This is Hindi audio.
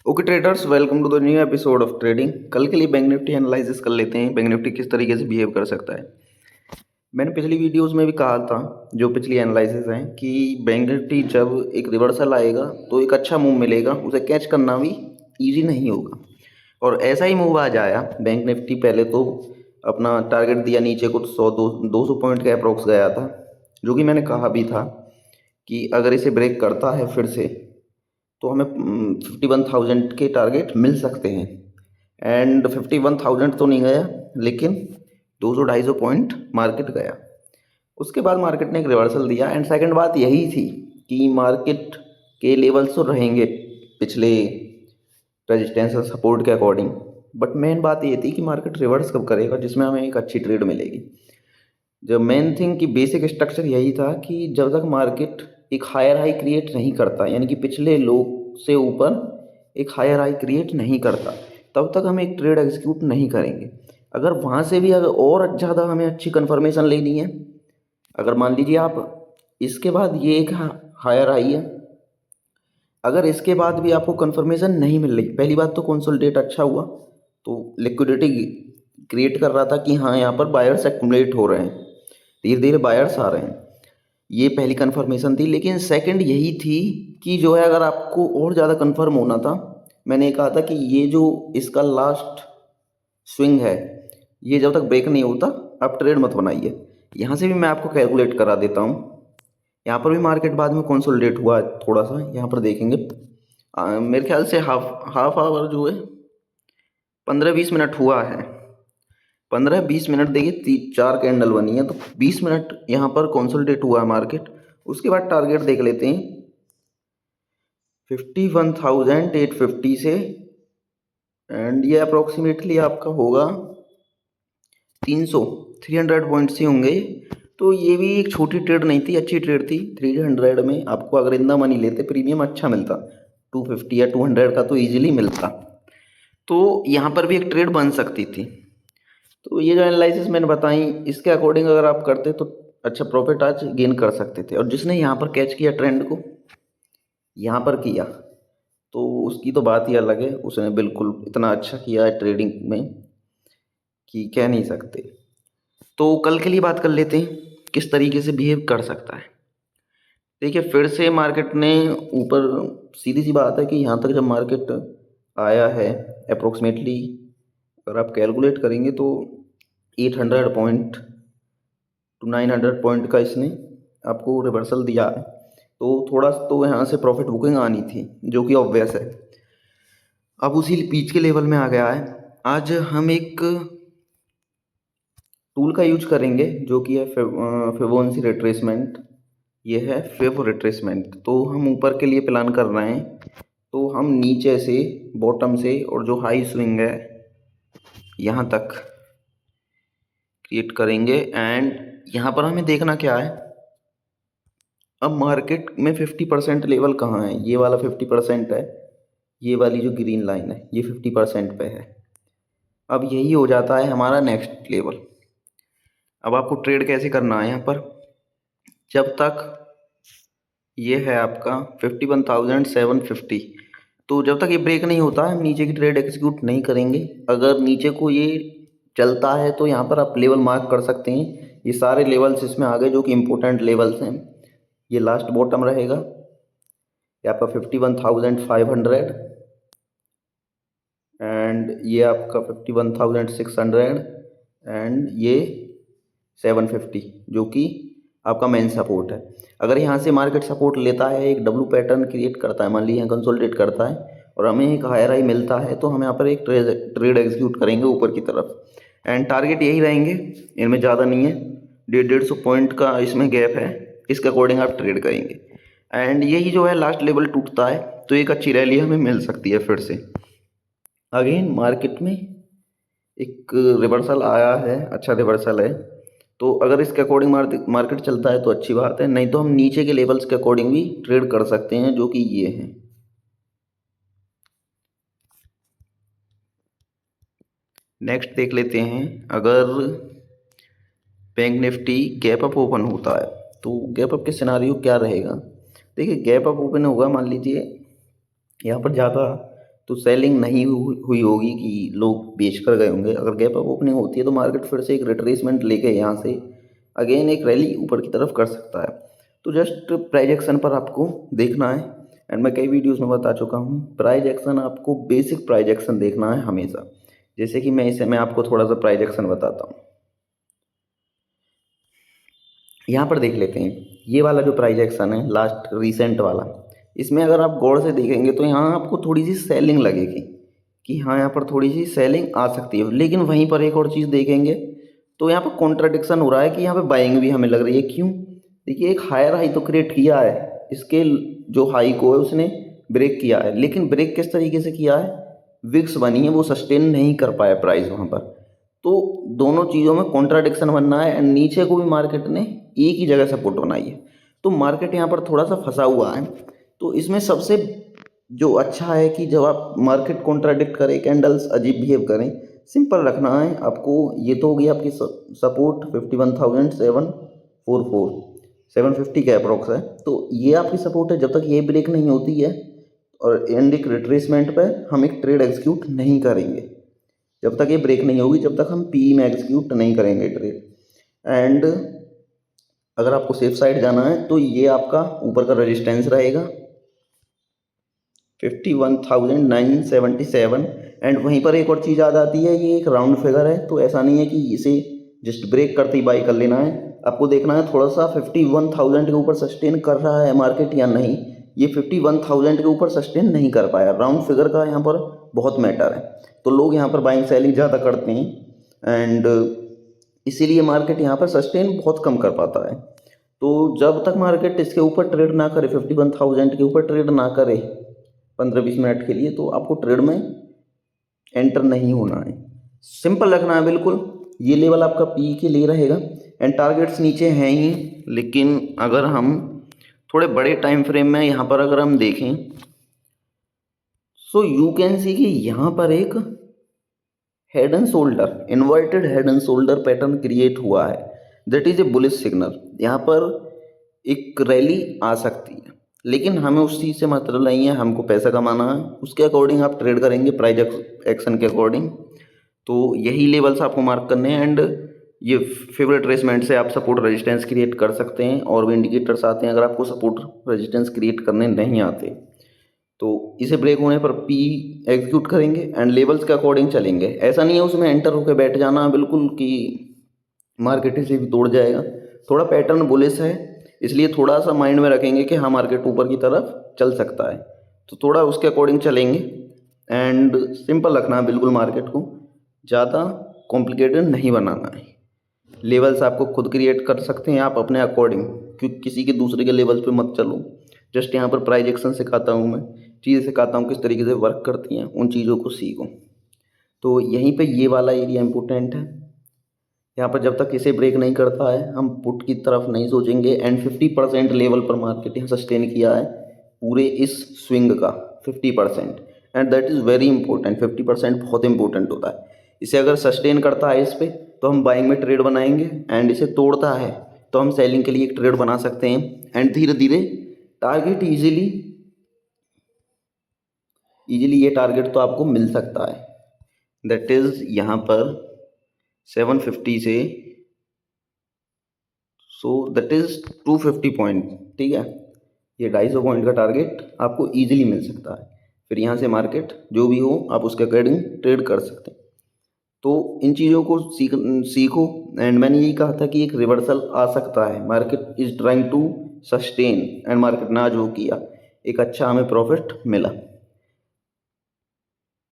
Okay traders, welcome to the new episode of trading. कल के लिए बैंक निफ्टी एनालिसिस कर लेते हैं। बैंक निफ्टी किस तरीके से बिहेव कर सकता है। मैंने पिछली वीडियोस में भी कहा था, जो पिछली एनालिसिस हैं, कि बैंक निफ्टी जब एक रिवर्सल आएगा तो एक अच्छा मूव मिलेगा, उसे कैच करना भी ईजी नहीं होगा। और ऐसा ही मूव आज आया। बैंक निफ्टी पहले तो अपना टारगेट दिया नीचे, कुछ 100-200 पॉइंट के अप्रोक्स गया था, जो कि मैंने कहा भी था कि अगर इसे ब्रेक करता है फिर से तो हमें 51,000 के टारगेट मिल सकते हैं। एंड 51,000 तो नहीं गया, लेकिन 200-250 पॉइंट मार्केट गया। उसके बाद मार्केट ने एक रिवर्सल दिया। एंड सेकंड बात यही थी कि मार्केट के लेवल्स तो रहेंगे पिछले रेजिस्टेंस और सपोर्ट के अकॉर्डिंग, बट मेन बात ये थी कि मार्केट रिवर्स कब करेगा जिसमें हमें एक अच्छी ट्रेड मिलेगी। जो मेन थिंग की बेसिक स्ट्रक्चर यही था कि जब तक मार्केट एक हायर हाई क्रिएट नहीं करता, यानी कि पिछले लो से ऊपर एक हायर हाई क्रिएट नहीं करता, तब तक हम एक ट्रेड एग्जीक्यूट नहीं करेंगे। अगर वहाँ से भी अगर और ज़्यादा हमें अच्छी कंफर्मेशन लेनी है, अगर मान लीजिए आप इसके बाद ये एक हायर हाई है, अगर इसके बाद भी आपको कंफर्मेशन नहीं मिल रही, पहली बात तो कंसोलिडेट अच्छा हुआ तो लिक्विडिटी क्रिएट कर रहा था कि हाँ यहाँ पर बायर्स एक्युमुलेट हो रहे हैं, धीरे धीरे बायर्स आ रहे हैं, ये पहली कंफर्मेशन थी। लेकिन सेकंड यही थी कि जो है, अगर आपको और ज़्यादा कंफर्म होना था, मैंने कहा था कि ये जो इसका लास्ट स्विंग है, ये जब तक ब्रेक नहीं होता आप ट्रेड मत बनाइए। यहाँ से भी मैं आपको कैलकुलेट करा देता हूँ। यहाँ पर भी मार्केट बाद में कंसोलिडेट हुआ है थोड़ा सा, यहाँ पर देखेंगे मेरे ख्याल से हाफ आवर जो है 15-20 मिनट हुआ है। 15-20 मिनट देखिए, 4 कैंडल बनी है, तो 20 मिनट यहाँ पर कंसोलिडेट हुआ है मार्केट। उसके बाद टारगेट देख लेते हैं 51,850 से, एंड ये अप्रोक्सीमेटली आपका होगा 300 पॉइंट्स ही होंगे। तो ये भी एक छोटी ट्रेड नहीं थी, अच्छी ट्रेड थी। 300 में आपको अगर इतना मनी लेते, प्रीमियम अच्छा मिलता, 250 या 200 का तो ईजिली मिलता, तो यहाँ पर भी एक ट्रेड बन सकती थी। तो ये जो एनालिसिस मैंने बताई, इसके अकॉर्डिंग अगर आप करते तो अच्छा प्रॉफिट आज गेन कर सकते थे। और जिसने यहाँ पर कैच किया ट्रेंड को, यहाँ पर किया, तो उसकी तो बात ही अलग है। उसने बिल्कुल इतना अच्छा किया है ट्रेडिंग में कि कह नहीं सकते। तो कल के लिए बात कर लेते हैं किस तरीके से बिहेव कर सकता है। देखिए, फिर से मार्केट ने ऊपर, सीधी सी बात है कि यहाँ तक जब मार्केट आया है अप्रोक्सीमेटली, अगर आप कैलकुलेट करेंगे तो 800 पॉइंट टू 900 पॉइंट का इसने आपको रिवर्सल दिया है। तो थोड़ा तो यहाँ से प्रॉफिट बुकिंग आनी थी, जो कि ऑब्वियस है। अब उसी बीच के लेवल में आ गया है। आज हम एक टूल का यूज करेंगे जो कि है फिबोनाची रिट्रेसमेंट। ये है फिब रिट्रेसमेंट। तो हम ऊपर के लिए प्लान कर रहे हैं, तो हम नीचे से, बॉटम से, और जो हाई स्विंग है यहाँ तक क्रिएट करेंगे। एंड यहाँ पर हमें देखना क्या है, अब मार्केट में 50% लेवल कहाँ है। ये वाला 50% है, ये वाली जो ग्रीन लाइन है ये 50% पे है। अब यही हो जाता है हमारा नेक्स्ट लेवल। अब आपको ट्रेड कैसे करना है यहाँ पर, जब तक ये है आपका 51,750, तो जब तक ये ब्रेक नहीं होता हम नीचे की ट्रेड एग्जीक्यूट नहीं करेंगे। अगर नीचे को ये चलता है तो यहाँ पर आप लेवल मार्क कर सकते हैं। ये सारे लेवल्स इसमें आ गए जो कि इम्पोर्टेंट लेवल्स हैं। ये लास्ट बॉटम रहेगा, ये आपका 51,500, एंड ये आपका 51,600, एंड ये 750, जो कि आपका मेन सपोर्ट है। अगर यहाँ से मार्केट सपोर्ट लेता है, एक डब्लू पैटर्न क्रिएट करता है, मान लीजिए कंसोलिडेट करता है, और हमें एक हायर हाई मिलता है, तो हम यहाँ पर एक ट्रेड एग्जीक्यूट करेंगे ऊपर की तरफ। एंड टारगेट यही रहेंगे, इनमें ज़्यादा नहीं है, 150 पॉइंट का इसमें गैप है, इसके अकॉर्डिंग आप ट्रेड करेंगे। एंड यही जो है लास्ट लेवल टूटता है तो एक अच्छी रैली हमें मिल सकती है। फिर से अगेन मार्केट में एक रिवर्सल आया है, अच्छा रिवर्सल है, तो अगर इसके अकॉर्डिंग मार्केट चलता है तो अच्छी बात है, नहीं तो हम नीचे के लेवल्स के अकॉर्डिंग भी ट्रेड कर सकते हैं, जो कि ये हैं। नेक्स्ट देख लेते हैं, अगर bank Nifty gap up open होता है तो गैप अप के सिनारियो क्या रहेगा। देखिए, गैप अप ओपन होगा, मान लीजिए यहाँ पर ज़्यादा तो सेलिंग नहीं हुई होगी कि लोग बेच कर गए होंगे। अगर गैप अप ओपनिंग होती है तो मार्केट फिर से एक रिट्रेसमेंट लेके यहाँ से अगेन एक रैली ऊपर की तरफ कर सकता है। तो जस्ट प्राइस एक्शन पर आपको देखना है, एंड मैं कई वीडियोस में बता चुका हूँ, प्राइस एक्शन आपको बेसिक प्राइस एक्शन देखना है हमेशा। जैसे कि मैं आपको थोड़ा सा प्राइस एक्शन बताता हूँ। यहाँ पर देख लेते हैं, ये वाला जो प्राइस एक्शन है लास्ट रिसेंट वाला, इसमें अगर आप गौर से देखेंगे तो यहाँ आपको थोड़ी सी सेलिंग लगेगी कि हाँ यहाँ पर थोड़ी सी सेलिंग आ सकती है। लेकिन वहीं पर एक और चीज़ देखेंगे तो यहाँ पर कॉन्ट्राडिक्शन हो रहा है कि यहाँ पे बाइंग भी हमें लग रही है। क्यों? देखिए, एक हायर हाई तो क्रिएट किया है, इसके जो हाई को है उसने ब्रेक किया है, लेकिन ब्रेक किस तरीके से किया है, विक्स बनी है, वो सस्टेन नहीं कर पाया प्राइस वहाँ पर। तो दोनों चीज़ों में कॉन्ट्राडिक्शन बनना है, एंड नीचे को भी मार्केट ने एक ही जगह सपोर्ट बनाई है, तो मार्केट यहाँ पर थोड़ा सा फंसा हुआ है। तो इसमें सबसे जो अच्छा है कि जब आप मार्केट कॉन्ट्राडिक्ट करें, कैंडल्स अजीब बिहेव करें, सिंपल रखना है आपको। ये तो होगी आपकी सपोर्ट 51,744 750 के अप्रॉक्स है, तो ये आपकी सपोर्ट है। जब तक ये ब्रेक नहीं होती है और एंड एक रिट्रेसमेंट पे हम एक ट्रेड एग्जीक्यूट नहीं करेंगे। जब तक ये ब्रेक नहीं होगी, जब तक हम पी में एग्जीक्यूट नहीं करेंगे ट्रेड। एंड अगर आपको सेफ साइड जाना है तो ये आपका ऊपर का रेजिस्टेंस रहेगा 51,977, एंड वहीं पर एक और चीज़ आ जाती है, ये एक राउंड फिगर है, तो ऐसा नहीं है कि इसे जस्ट ब्रेक करते ही बाई कर लेना है। आपको देखना है थोड़ा सा 51,000 के ऊपर सस्टेन कर रहा है मार्केट या नहीं। ये 51,000 के ऊपर सस्टेन नहीं कर पाया। राउंड फिगर का यहाँ पर बहुत मैटर है, तो लोग यहाँ पर बाइंग सेलिंग ज़्यादा करते हैं, एंड इसीलिए मार्केट यहाँ पर सस्टेन बहुत कम कर पाता है। तो जब तक मार्केट इसके ऊपर ट्रेड ना करे, 51,000 के ऊपर ट्रेड ना करे 15-20 मिनट के लिए, तो आपको ट्रेड में एंटर नहीं होना है। सिंपल रखना है बिल्कुल। ये लेवल आपका पी के लिए रहेगा, एंड टारगेट्स नीचे हैं ही, लेकिन अगर हम थोड़े बड़े टाइम फ्रेम में यहाँ पर अगर हम देखें, सो यू कैन सी कि यहाँ पर एक head and shoulder, inverted head and shoulder pattern create हुआ है। That is a bullish signal. यहाँ पर एक रैली आ सकती है, लेकिन हमें उस चीज़ से मतलब नहीं है, हमको पैसा कमाना है। उसके अकॉर्डिंग आप ट्रेड करेंगे, प्राइस एक्शन के अकॉर्डिंग। तो यही लेवल्स आपको मार्क करने हैं, एंड ये फेवरेट ट्रेसमेंट से आप सपोर्ट रेजिस्टेंस क्रिएट कर सकते हैं। और भी इंडिकेटर्स आते हैं, अगर आपको सपोर्ट रेजिस्टेंस क्रिएट करने नहीं आते तो इसे ब्रेक होने पर पी एग्जीक्यूट करेंगे एंड लेवल्स के अकॉर्डिंग चलेंगे। ऐसा नहीं है उसमें एंटर होकर बैठ जाना बिल्कुल कि मार्केट इसे भी तोड़ जाएगा। थोड़ा पैटर्न बुलिश है, इसलिए थोड़ा सा माइंड में रखेंगे कि हाँ मार्केट ऊपर की तरफ चल सकता है, तो थोड़ा उसके अकॉर्डिंग चलेंगे। एंड सिंपल रखना है बिल्कुल, मार्केट को ज़्यादा कॉम्प्लिकेटेड नहीं बनाना है। लेवल्स आपको खुद क्रिएट कर सकते हैं आप अपने अकॉर्डिंग, क्योंकि किसी के दूसरे के लेवल्स पे मत चलो। जस्ट यहाँ पर प्राइस एक्शन सिखाता हूँ, मैं चीज़ें सिखाता हूँ किस तरीके से वर्क करती हैं, उन चीज़ों को सीखो। तो यहीं पे ये वाला एरिया इम्पोर्टेंट है। यहाँ पर जब तक इसे ब्रेक नहीं करता है हम पुट की तरफ नहीं सोचेंगे। एंड 50% लेवल पर मार्केट यहाँ सस्टेन किया है पूरे इस स्विंग का 50%, and that is very important. 50% बहुत इंपॉर्टेंट होता है। इसे अगर सस्टेन करता है इस पर तो हम बाइंग में ट्रेड बनाएंगे, एंड इसे तोड़ता है तो हम सेलिंग के लिए एक ट्रेड बना सकते हैं। एंड धीरे धीरे टारगेट इजीली ये टारगेट तो आपको मिल सकता है। दैट इज़ यहाँ पर 750 से, सो दैट इज़ 250 पॉइंट, ठीक है। ये 250 पॉइंट का टारगेट आपको ईजिली मिल सकता है। फिर यहाँ से मार्केट जो भी हो आप उसके अकॉर्डिंग ट्रेड कर सकते हैं। तो इन चीज़ों को सीखो। एंड मैंने यही कहा था कि एक रिवर्सल आ सकता है, market is trying to sustain, and market ना जो किया, एक अच्छा हमें प्रॉफिट मिला।